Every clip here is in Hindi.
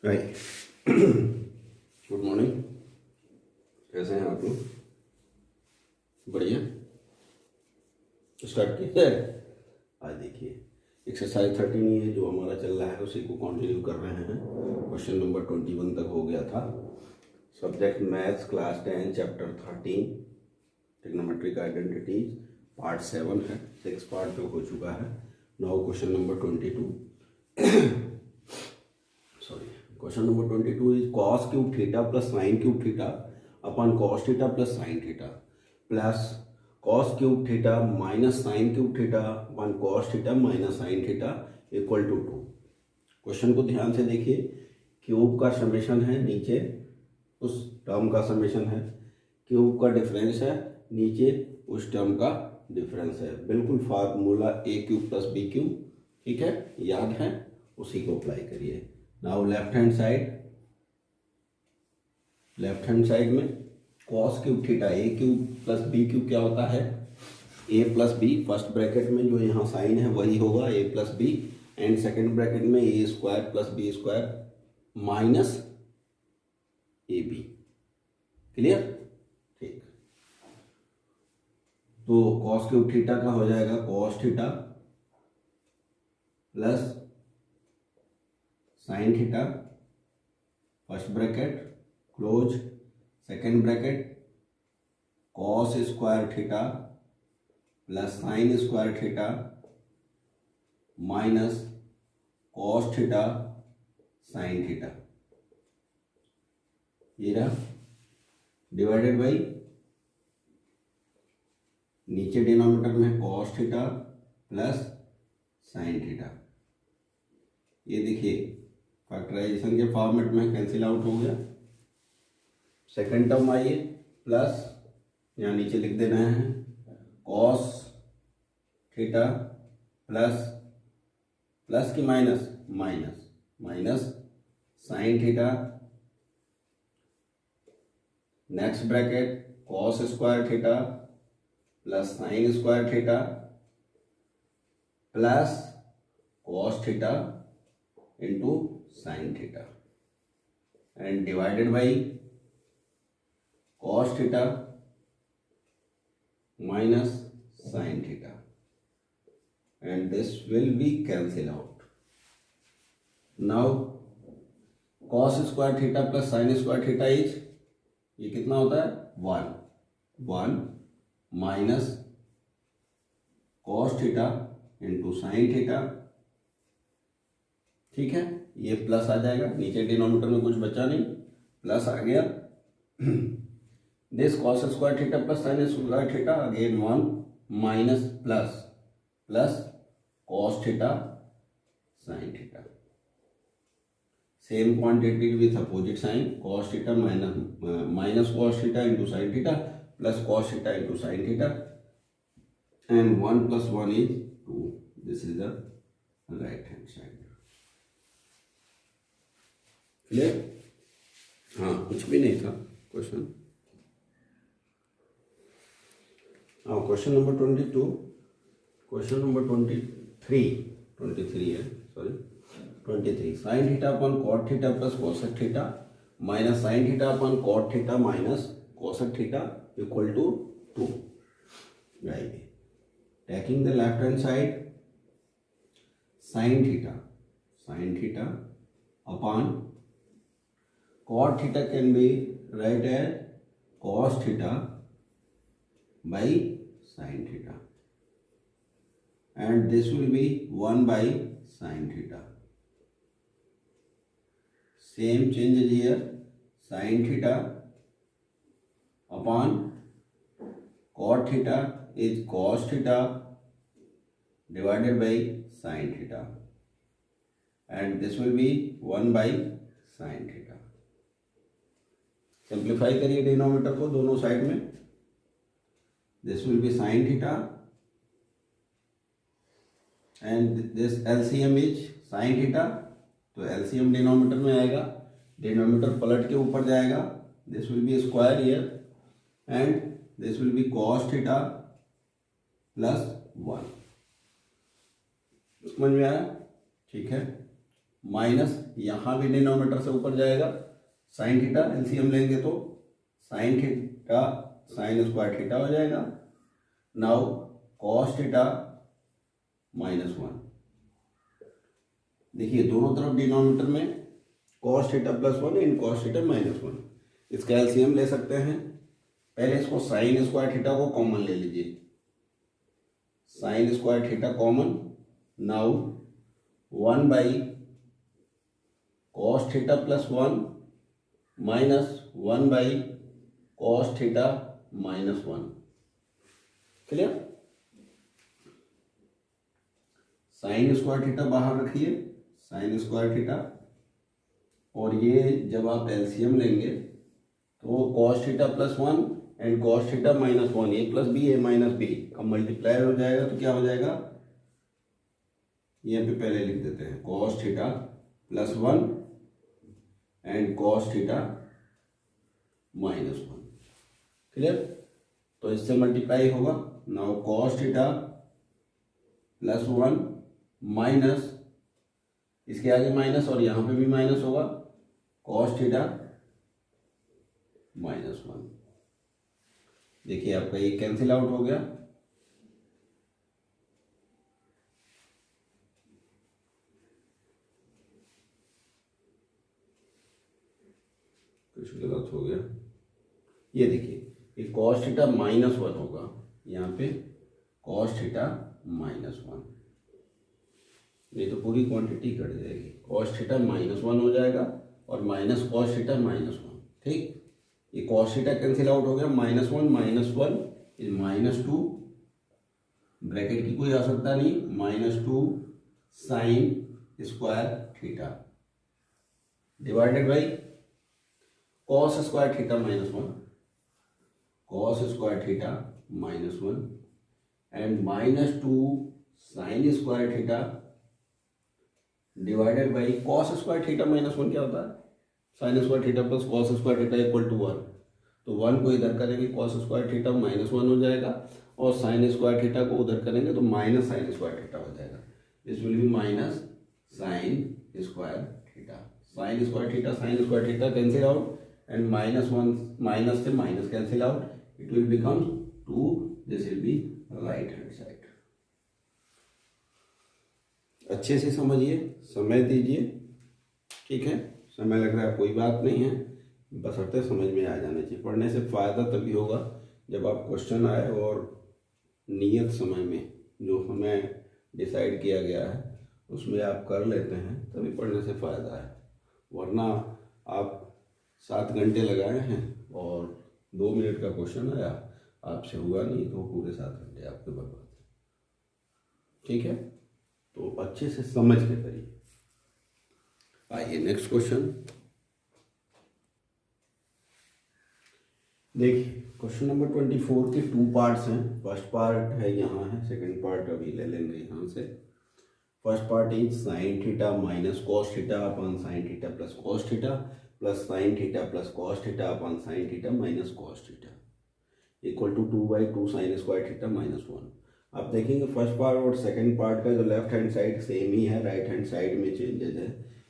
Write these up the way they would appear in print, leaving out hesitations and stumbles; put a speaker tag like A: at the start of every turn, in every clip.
A: राइट। Good morning. कैसे हैं आप लोग? बढ़िया। स्टार्ट किया है। आज देखिए एक्सरसाइज 13 है जो हमारा चल रहा है, उसी को कंटिन्यू कर रहे हैं। क्वेश्चन नंबर 21 तक हो गया था। Subject maths, class 10, chapter 13, trigonometric identities, part 7 है। 6 पार्ट जो हो चुका है। Now question number 22। Sorry, question number 22 is cos cube theta plus sine cube theta upon cos theta plus sine theta plus cos cube theta minus sine cube theta upon cos theta minus sine theta equal to 2। Question को ध्यान से देखिए। क्यूब का समेशन है, नीचे उस टर्म का समेशन है। क्यूब का डिफरेंस है, नीचे उस टर्म का डिफरेंस है। बिल्कुल formula A cube plus B cube, ठीक है, याद है, उसी को अप्लाई करिए। नाउ लेफ्ट हैंड साइड में cos cube theta A cube plus B cube क्या होता है? A plus B, first bracket में जो यहाँ साइन है वही होगा A plus B, and second bracket में A square plus B square minus A B. Clear? ठीक। तो कॉस क्यूब थीटा का हो जाएगा cos theta plus sine theta, first bracket close, second bracket cos square theta plus sign square theta minus cos theta sine theta, ये रहा, डिवाइडेड बाई नीचे डिनोमिनेटर में cos theta plus sine theta. ये देखिए फैक्टराइजेशन के फॉर्मेट में कैंसिल आउट हो गया। सेकंड टर्म आइए, प्लस यहाँ नीचे लिख दे रहे हैं कॉस थीटा प्लस, प्लस की minus, minus minus sine theta, next bracket cos square theta plus sign square theta plus cos theta into sine theta and divided by cos theta minus sin theta, and this will be cancel out. Now cos square theta plus sin square theta is, ये कितना होता है? 1 minus cos theta into sine theta, ठीक है। ये प्लस आ जाएगा, नीचे डिनोमिनेटर में कुछ बचा नहीं, प्लस आ गया। This cos square theta plus sin square theta again 1 minus plus cos theta sin theta. Same quantity with opposite sign, cos theta minus cos theta into sin theta plus cos theta into sin theta, and 1 plus 1 is 2. This is the right hand side. Clear? हाँ, कुछ भी नहीं था question. Question number 22, question number 23 है, sorry 23। Sine theta upon cot theta plus cosec theta minus sine theta upon cot theta minus cosec theta equal to 2। Right, taking the left hand side sine theta upon cot theta can be write as cos theta by sin theta, and this will be 1 by sin theta. Same changes here, sin theta upon cot theta is cos theta divided by sin theta, and this will be 1 by sin theta. Simplify करिए डिनोमिनेटर को दोनों साइड में। This will be sign theta and this LCM is sine theta, तो एलसीएम डिनोमिनेटर में आएगा, डिनोमिनेटर पलट के ऊपर जाएगा। This will B square here and this will B cos theta plus 1। समझ में आया? ठीक है। माइनस यहाँ भी डिनोमिनेटर से ऊपर जाएगा साइन थीटा, एलसीएम लेंगे तो sine theta sine square theta हो जाएगा। नाउ कॉस थीटा -1, देखिए दोनों तरफ डिनोमिनेटर में कॉस थीटा +1 इन कॉस थीटा -1, इसका एलसीएम ले सकते हैं। पहले इसको साइन स्क्वायर थीटा को कॉमन ले लीजिए, sign square theta common. Now 1 cos theta +1 minus 1 cos theta -1, clear. Sign square theta बाहर रखिए, साइन स्क्वायर थीटा, और ये जब आप एलसीएम लेंगे तो cos theta +1 and cos theta -1, a + b a - b का मल्टीप्लाई हो जाएगा तो क्या हो जाएगा, यहाँ पे पहले लिख देते हैं cos theta +1 and cos theta -1, clear. तो इससे मल्टीप्लाई होगा। नाउ cos थीटा +1 माइनस, इसके आगे माइनस और यहाँ पे भी माइनस होगा, cos थीटा -1। देखिए आपका ये कैंसिल आउट हो गया। कुछ गलत हो गया, ये देखिए ये cos थीटा -1 होगा, यहाँ पे cos थीटा -1, ये तो पूरी क्वांटिटी कट जाएगी, cos थीटा -1 हो जाएगा और माइनस cos थीटा -1, ठीक। ये cos थीटा कैंसिल आउट हो गया, -1 इज -2, ब्रैकेट की कोई आवश्यकता नहीं, -2 sine square theta divided by cos square theta -1, cos square theta -1 and -2 sine square theta divided by cos square theta -1 क्या होता है, sine square theta plus cos square theta equal to 1, तो 1 को इधर करेंगे cos स्क्वायर थीटा -1 हो जाएगा, और साइन स्क्वायर थीटा को उधर करेंगे तो माइनस साइन स्क्वायर थीटा हो जाएगा। This will be minus sine square theta, sine square theta sine square theta cancel out and -1 minus से minus cancel out, it will become 2, this will be right hand side. अच्छे से समझिए, समय दीजिए, ठीक है। समय लग रहा है कोई बात नहीं है, बशर्ते समझ में आ जाना चाहिए। पढ़ने से फ़ायदा तभी होगा जब आप क्वेश्चन आए और नियत समय में जो हमें डिसाइड किया गया है उसमें आप कर लेते हैं, तभी पढ़ने से फ़ायदा है। वरना आप 7 घंटे लगाए हैं और 2 मिनट का क्वेश्चन आया, आपसे हुआ नहीं, तो पूरे 7 घंटे आपके बर्बाद, ठीक है। तो अच्छे से समझ के करिए। आइए नेक्स्ट क्वेश्चन देखिए। क्वेश्चन नंबर 24 के 2 पार्ट्स हैं। फर्स्ट पार्ट है यहाँ है, सेकंड पार्ट अभी ले लेंगे यहाँ से। First part is sine theta minus cos theta upon sine theta plus cos theta plus sine theta plus cos theta upon sine theta minus cos theta equal to 2/2 sine square theta -1। आप देखेंगे फर्स्ट पार्ट और सेकंड पार्ट का जो लेफ्ट हैंड साइड सेम ही है, राइट हैंड साइड में चेंजेस है।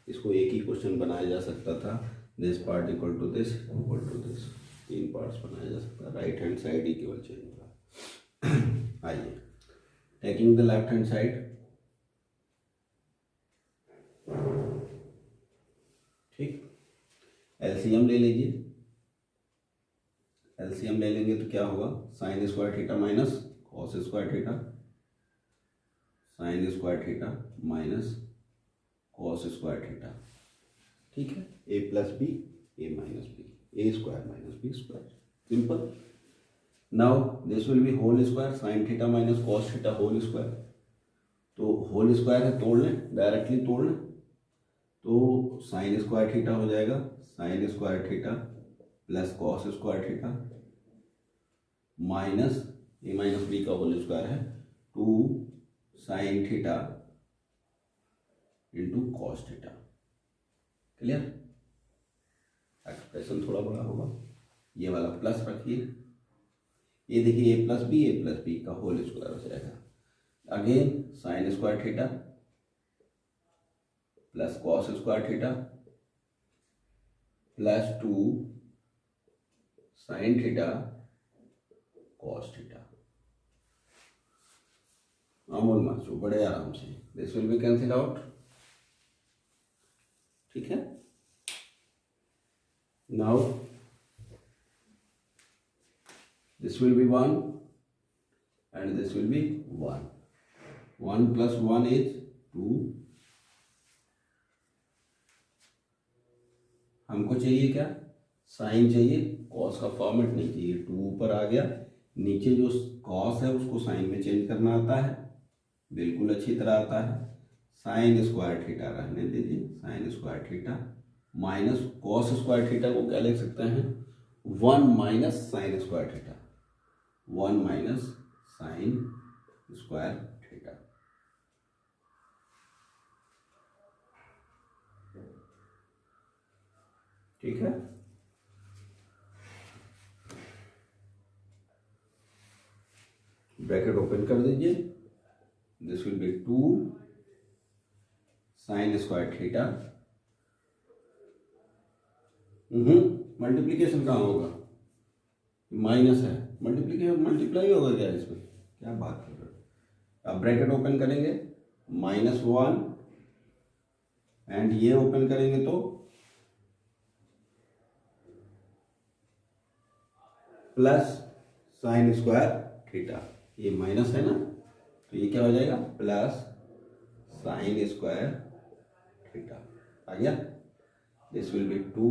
A: इसको एक ही क्वेश्चन बनाया जा सकता था, this part equal to this equal to this, 3 parts बनाया जा सकता है, राइट हैंड साइड ही केवल चेंज होगा। आइए taking the left hand side, ठीक, एलसीएम ले लीजिए। एलसीएम ले लेंगे तो क्या होगा, sine square theta minus cos square theta, sine square theta minus cos square theta, ठीक है। a plus B a minus B, A square minus B square, simple. Now this will be whole square sine theta minus cos theta whole square, तो होल स्क्वायर है, तोड़ लें, डायरेक्टली तोड़ लें, तो साइन स्क्वायर थीटा हो जाएगा sine square theta plus cos square theta minus A minus B का होल स्क्वायर है 2 sine theta into cos theta, clear. Expression थोड़ा बड़ा होगा, ये वाला प्लस रखिए, ये देखिए ए प्लस बी का होल स्क्वायर हो जाएगा। Again sine square theta plus cos square theta plus 2 sine theta cos theta. Amul macho बड़े आराम से, this will be cancel out. ठीक है, now this will be 1 and this will be 1. 1 plus 1 is 2. हमको चाहिए क्या, साइन चाहिए, कॉस का फॉर्मेट नहीं चाहिए। 2 ऊपर आ गया, नीचे जो कॉस है उसको साइन में चेंज करना आता है, बिल्कुल अच्छी तरह आता है। साइन स्क्वायर थीटा रहने दीजिए, sign square theta minus cos square theta को क्या लिख सकते हैं, 1 minus sine square theta, 1 minus sine square theta. ठीक है, ब्रैकेट ओपन कर दीजिए, this will B 2 sine square theta. Multiplication कहाँ होगा, माइनस है, मल्टीप्लीकेशन मल्टीप्लाई होगा क्या इसमें, क्या बात कर रहे हो। अब ब्रैकेट ओपन करेंगे -1 एंड ये ओपन करेंगे तो प्लस साइन स्क्वायर थीटा, ये माइनस है ना, तो ये क्या हो जाएगा, प्लस साइन स्क्वायर थीटा आ गया। This will B 2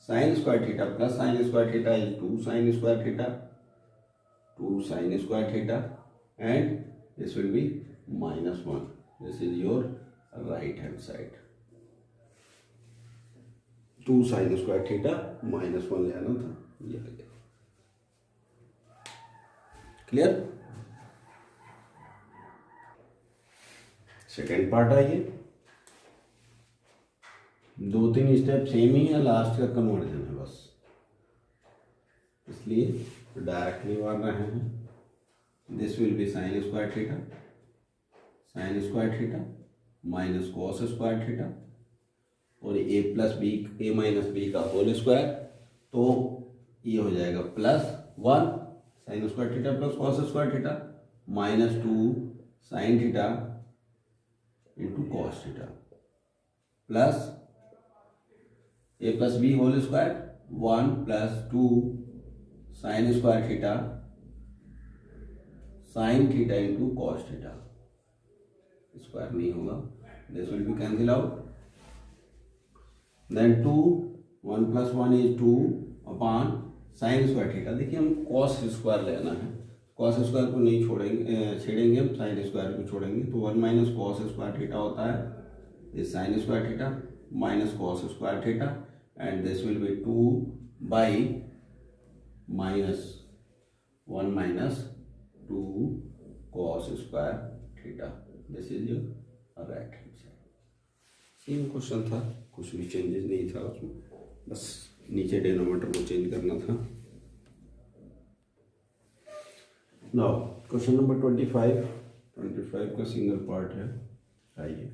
A: sine square theta plus sign square theta is 2 sine square theta, 2 sine square theta and this will be -1। This is your right hand side. 2 sine square theta -1 लेना था, ये लगे। क्लियर। सेकेंड पार्ट आइए, 2-3 स्टेप सेम ही है, लास्ट का कन्वर्जन है बस, इसलिए डायरेक्टली मार रहे हैं। This will be sine square theta, sine square theta minus cos square theta और a plus B, a minus B का होल स्क्वायर, तो ये हो जाएगा +1 sine square theta plus cos square theta -2 sine theta into cos theta plus a plus B whole square 1 plus 2 sine square theta sine theta into cos theta, square नहीं होगा, this will be cancel out. Then 2 1 plus 1 is 2 upon sine square theta. देखिए हम कॉस स्क्वायर लेना है, कॉस स्क्वायर को नहीं छोड़ेंगे, छेड़ेंगे हम, साइन स्क्वायर को छोड़ेंगे, तो 1 माइनस कॉस स्क्वायर थीटा होता है, this sign square theta minus cos square theta and this will B 2 by -1 minus 2 cos square theta. This is your right hand side. Same question था, कुछ भी चेंजेस नहीं था उसमें, बस नीचे डिनोमिनेटर को चेंज करना था। नाउ क्वेश्चन नंबर 25 का सिंगल पार्ट है। आइए,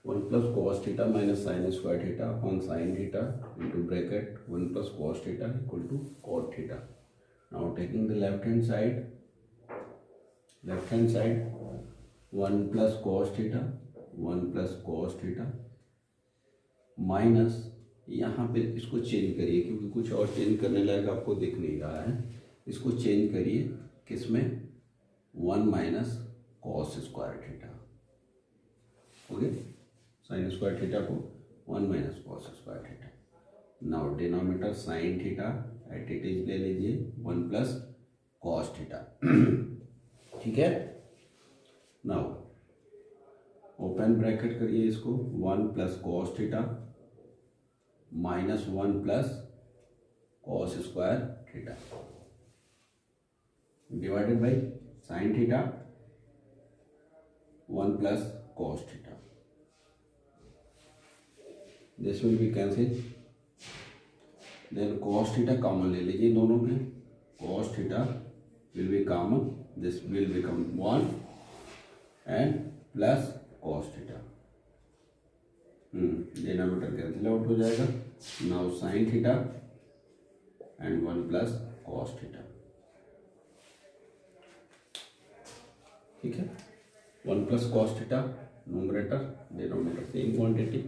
A: 1 plus cos theta minus sine square theta upon sine theta into bracket 1 plus cos theta equal to cot theta. Now taking the left hand side 1 plus cos theta 1 plus cos theta minus, यहाँ पे इसको चेंज करिए क्योंकि कुछ और चेंज करने लायक आपको दिख नहीं रहा है, इसको चेंज करिए किसमें, 1 minus cos square theta. Okay, sign square theta को 1 minus cos square theta. Now denominator sine theta at it is ले लीजिए 1 प्लस कॉस थीटा। ठीक है, नाउ ओपन ब्रैकेट करिए इसको, 1 plus cos theta minus 1 plus cos square theta divided by sine theta 1 plus cos theta. This will be cancel, then cos theta common ले लीजिए दोनों में, cos theta will be common, this will become 1 and plus cos theta. Denominator cancel out हो जाएगा। Now sine theta and 1 plus cos theta, ठीक है। 1 plus cos theta numerator, denominator same quantity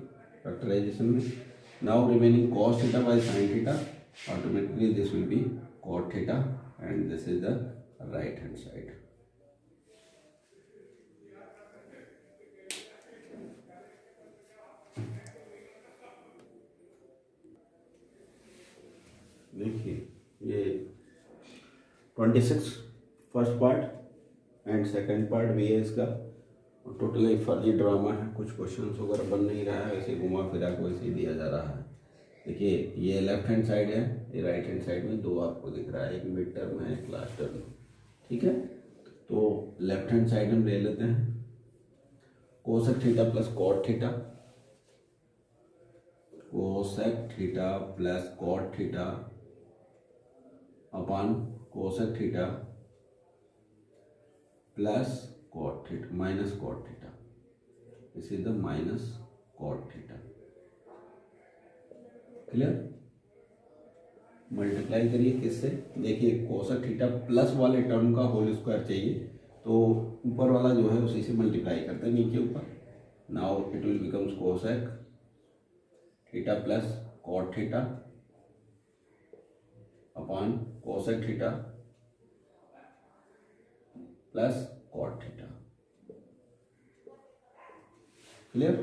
A: factorisation में। Now remaining cos theta by sine theta, automatically this will be cot theta and this is the right hand side. देखिए ये 26 first part and second part भी है इसका। टोटली फर्जी ड्रामा है, कुछ क्वेश्चंस वगैरह बन नहीं रहा है, वैसे घुमा फिरा के वैसे ही दिया जा रहा है। देखिए ये लेफ्ट हैंड साइड है, ये राइट हैंड साइड में दो आपको दिख रहा है, एक मिड टर्म है एक लास्ट टर्म, ठीक है। तो लेफ्ट हैंड साइड हम ले लेते हैं cosec theta plus cot theta, cosec theta plus cot theta upon cosec theta plus cot theta minus cot theta, this is the minus cot theta. Clear? Multiply करिए किससे, देखिए कोसेक थीटा प्लस वाले टर्म का होल स्क्वायर चाहिए, तो ऊपर वाला जो है उसी से मल्टीप्लाई करते हैं नीचे ऊपर। Now it will becomes cosec theta plus cot theta upon cosec theta plus cot theta. Clear?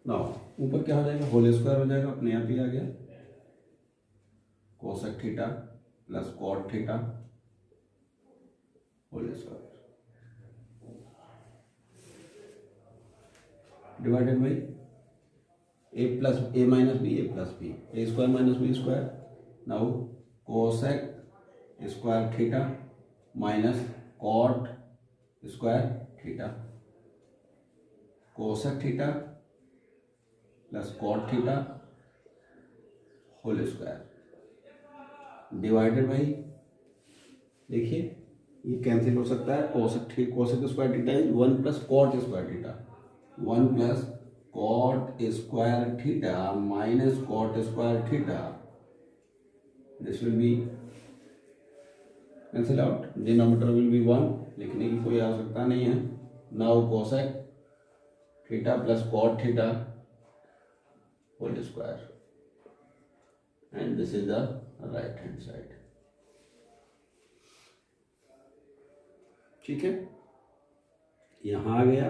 A: Now ऊपर क्या हो जाएगा, होल स्क्वायर हो जाएगा, अपने आप ही आ गया cosec theta plus cot theta whole square divided by A plus A minus B, A plus B, A square minus B square. Now cosec square theta minus cot square theta, cosec theta plus cot theta whole square divided by, देखिए ये कैंसिल हो सकता है, cosec square theta is 1 plus cot square theta, 1 plus cot square theta minus cot square theta, this will be cancel out, denominator will be 1, लिखने की कोई आवश्यकता नहीं है। Now cosec theta plus cot theta whole square and this is the right hand side, ठीक है। यहां आ गया,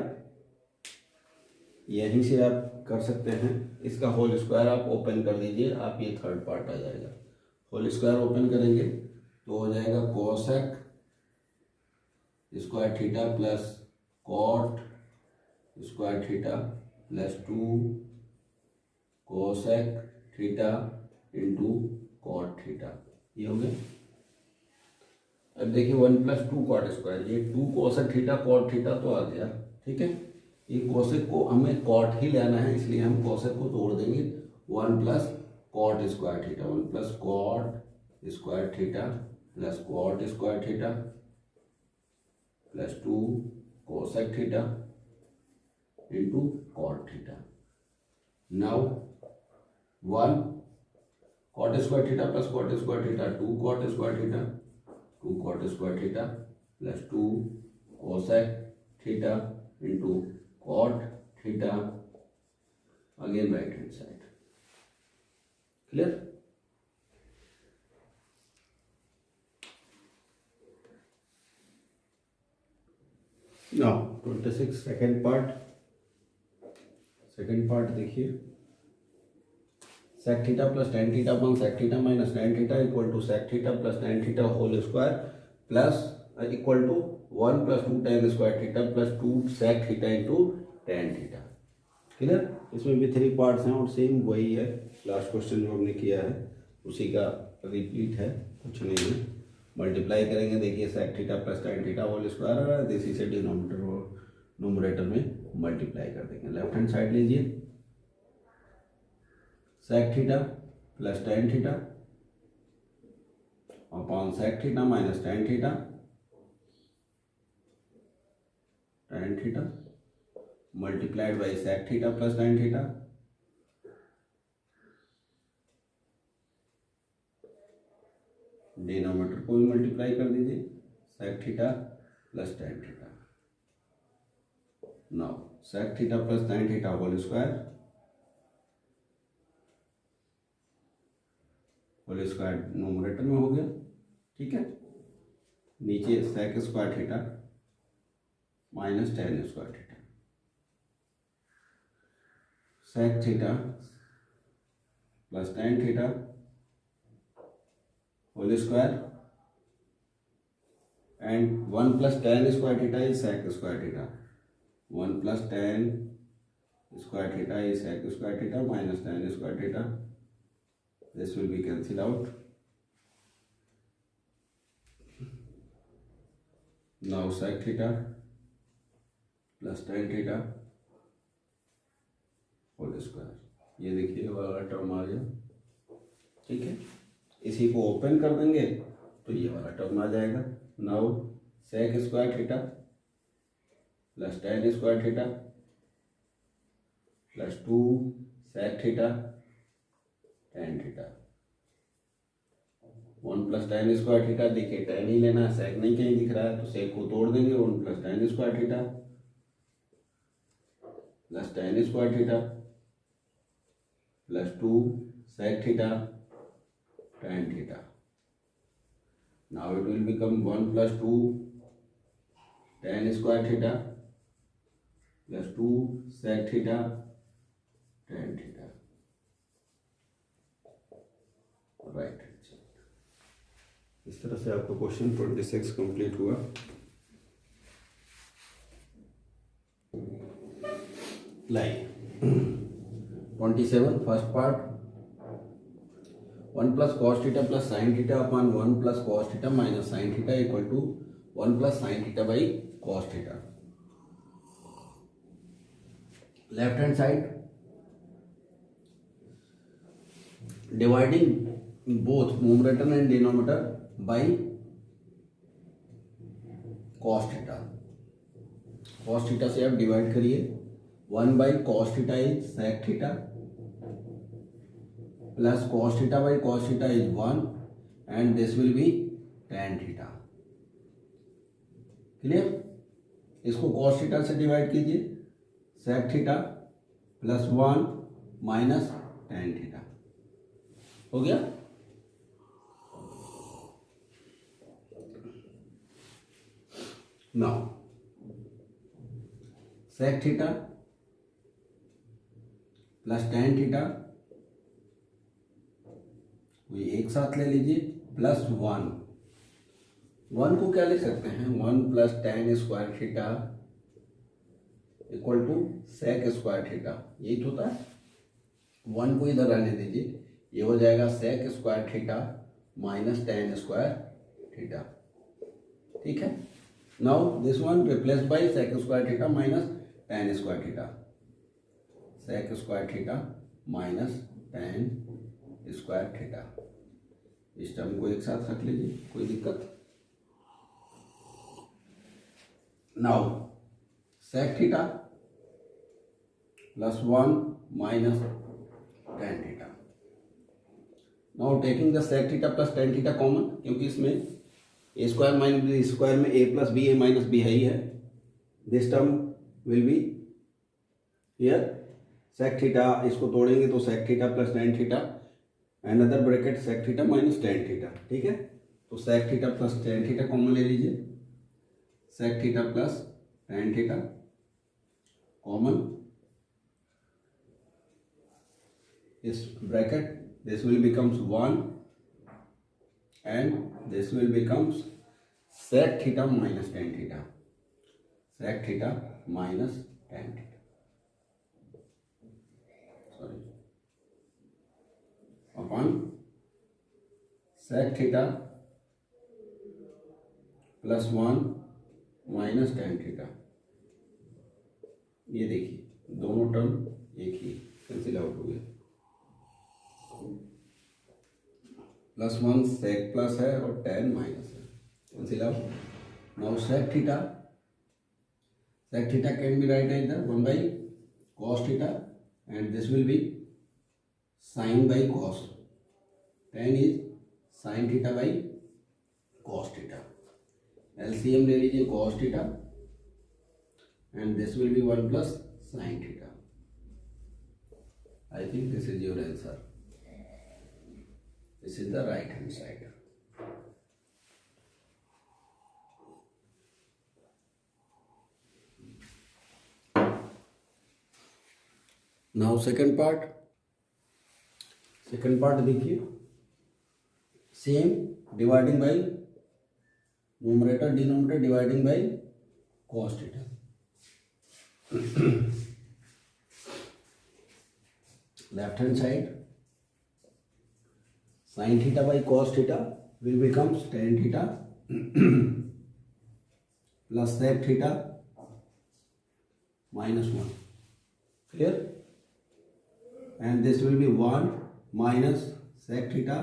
A: यहीं से आप कर सकते हैं, इसका होल स्क्वायर आप ओपन कर दीजिए, आप ये थर्ड पार्ट आ जाएगा। होल स्क्वायर ओपन करेंगे तो हो जाएगा cosec square theta plus cot square theta plus 2 cosec theta into cot theta, ये हो गया। अब देखिए 1 प्लस 2 कॉट स्क्वायर, ये 2 कोसेक थीटा कॉट थीटा तो आ गया, ठीक है। ये कोसेक को हमें कॉट ही लेना है, इसलिए हम कोसेक को तोड़ देंगे, 1 plus cot square theta, 1 plus cot square theta plus cot square theta plus 2 cosec theta into cot theta. Now 1 cot square theta plus cot square theta, 2 cot square theta, 2 cot square theta plus 2 cosec theta into cot theta, again right hand side. Clear? Now 26 second part देखिए, sec theta plus tan theta upon sec theta minus tan theta equal to sec theta plus tan theta whole square plus equal to 1 plus 2 tan square theta plus 2 sec theta into tan theta. Clear? इसमें भी 3 पार्ट्स हैं और सेम वही है, लास्ट क्वेश्चन जो हमने किया है उसी का रिपीट है, कुछ नहीं है। मल्टीप्लाई करेंगे, देखिए sec theta plus tan theta whole square, इसी से डिनोमिनेटर और नोमरेटर में मल्टीप्लाई कर देंगे। लेफ्ट हैंड साइड लीजिए, sec theta plus tan theta upon sec theta minus tan theta multiplied by sec theta plus tan theta, denominator को भी मल्टीप्लाई कर दीजिए, sec theta plus tan theta. Now sec theta plus tan theta whole square numerator में हो गया, ठीक है। नीचे sec square theta minus tan square theta, sec theta plus tan theta whole square and 1 plus tan square theta is sec square theta, 1 plus tan square theta is sec square theta minus tan square theta. This will be cancelled out. Now sec theta plus tan theta whole square, ये देखिए वाला टर्म आ गया, ठीक है। इसी को ओपन कर देंगे तो ये वाला टर्म आ जाएगा। Now sec square theta plus tan square theta plus 2 sec theta tan theta, 1 plus tan square theta, देखिए टेन ही लेना है, सेक नहीं कहीं दिख रहा है तो सेक को तोड़ देंगे, 1 plus tan square theta plus tan square theta plus 2 sec theta tan theta. Now it will become 1 plus 2 tan square theta plus 2 sec theta tan theta. Right, इस तरह से आपका क्वेश्चन 26 कंप्लीट हुआ। Like 27 first part, 1 plus cos theta plus sine theta upon 1 plus cos theta minus sine theta equal to 1 plus sine theta by cos theta. Left hand side dividing both numerator and denominator by cos theta. cos theta से आप डिवाइड करिए, 1 by cos theta is sec theta plus cos theta by cos theta is 1 and this will be tan theta. Clear? इसको cos theta से डिवाइड कीजिए, sec theta plus 1 minus tan theta हो गया। Now sec theta plus tan theta ये एक साथ ले लीजिए प्लस 1 को क्या लिख सकते हैं, 1 plus tan square theta equal to sec square theta, यही तो होता है। 1 को इधर रहने दीजिए, ये हो जाएगा sec square theta minus tan square theta, ठीक है। Now this one replaced by sec square theta minus tan square theta, sec square theta minus tan square theta, इस टर्म को एक साथ रख लीजिए, कोई दिक्कत। Now sec theta plus 1 minus tan theta. Now taking the sec theta plus tan theta common, क्योंकि इसमें A square minus B square में A plus B A minus B है ही है, this term will be here sec theta, इसको तोड़ेंगे तो sec theta plus tan theta and other bracket sec theta minus tan theta, ठीक है। तो sec theta plus tan theta common ले लीजिए, sec theta plus tan theta common, इस bracket this will becomes 1 and this will becomes sec theta minus tan theta, sec theta minus tan theta, sorry, upon sec theta plus 1 minus tan theta. ये देखिए दोनों टर्म एक ही कैंसिल आउट हो गए, प्लस 1 सेक प्लस है और tan माइनस है, cancel out. Now sec sec theta can be write either 1 by cos theta, and this will be sin by cos. Tan is sin theta by cos theta. LCM ले लीजिए cos theta, and this will be 1 plus sin theta. I think this is your answer. This is the right hand side. Now second part देखिए, same dividing by numerator denominator dividing by cos theta. Left hand side sin theta by cos theta will become tan theta plus sec theta minus 1. Clear? And this will be 1 minus sec theta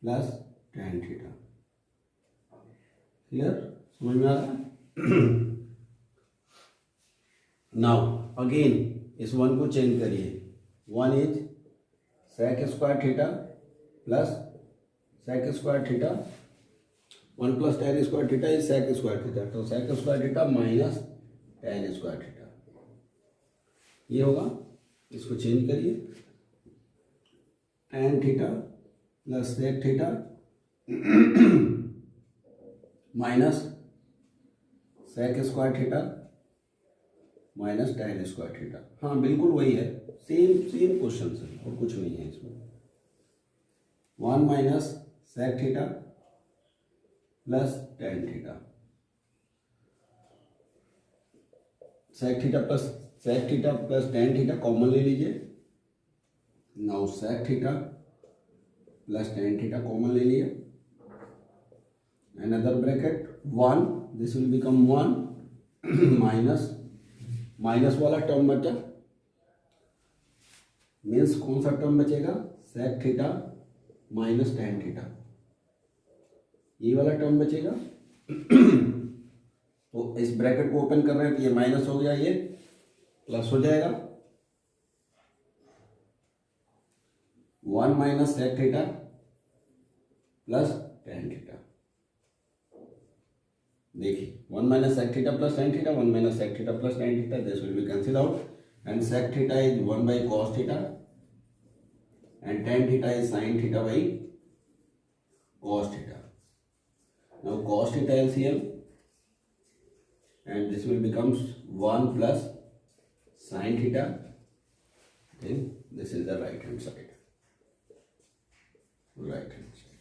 A: plus tan theta. Clear? समझ में आ रहा है? Now again इस 1 को चेंज करिए. 1 is sec square theta plus sec square theta. 1 plus tan square theta is sec square theta. तो sec square theta minus tan square theta ये होगा. इसको चेंज करिए. tan theta plus sec theta minus sec square theta minus tan square theta. हाँ बिल्कुल वही है, सेम क्वेश्चन है और कुछ नहीं है इसमें. 1 minus sec theta plus tan theta. sec theta plus tan theta common ले लीजिए. Now sec theta plus tan theta common ले लिए. Another bracket 1, this will become 1 minus वाला टर्म बचा. मीन्स कौन सा टर्म बचेगा? sec theta minus tan theta, ये वाला टर्म बचेगा. तो इस ब्रैकेट को ओपन कर रहे हैं तो ये माइनस हो गया, ये प्लस हो जाएगा. 1 minus sec theta plus tan theta. देखिए 1 minus sec theta plus tan theta, 1 minus sec theta plus tan theta, this will be cancel out. And sec theta is 1 by cos theta and tan theta is sin theta by cos theta. Now cos theta LCM and this will becomes 1 plus sin theta. Okay, this is the right hand side. Right hand side.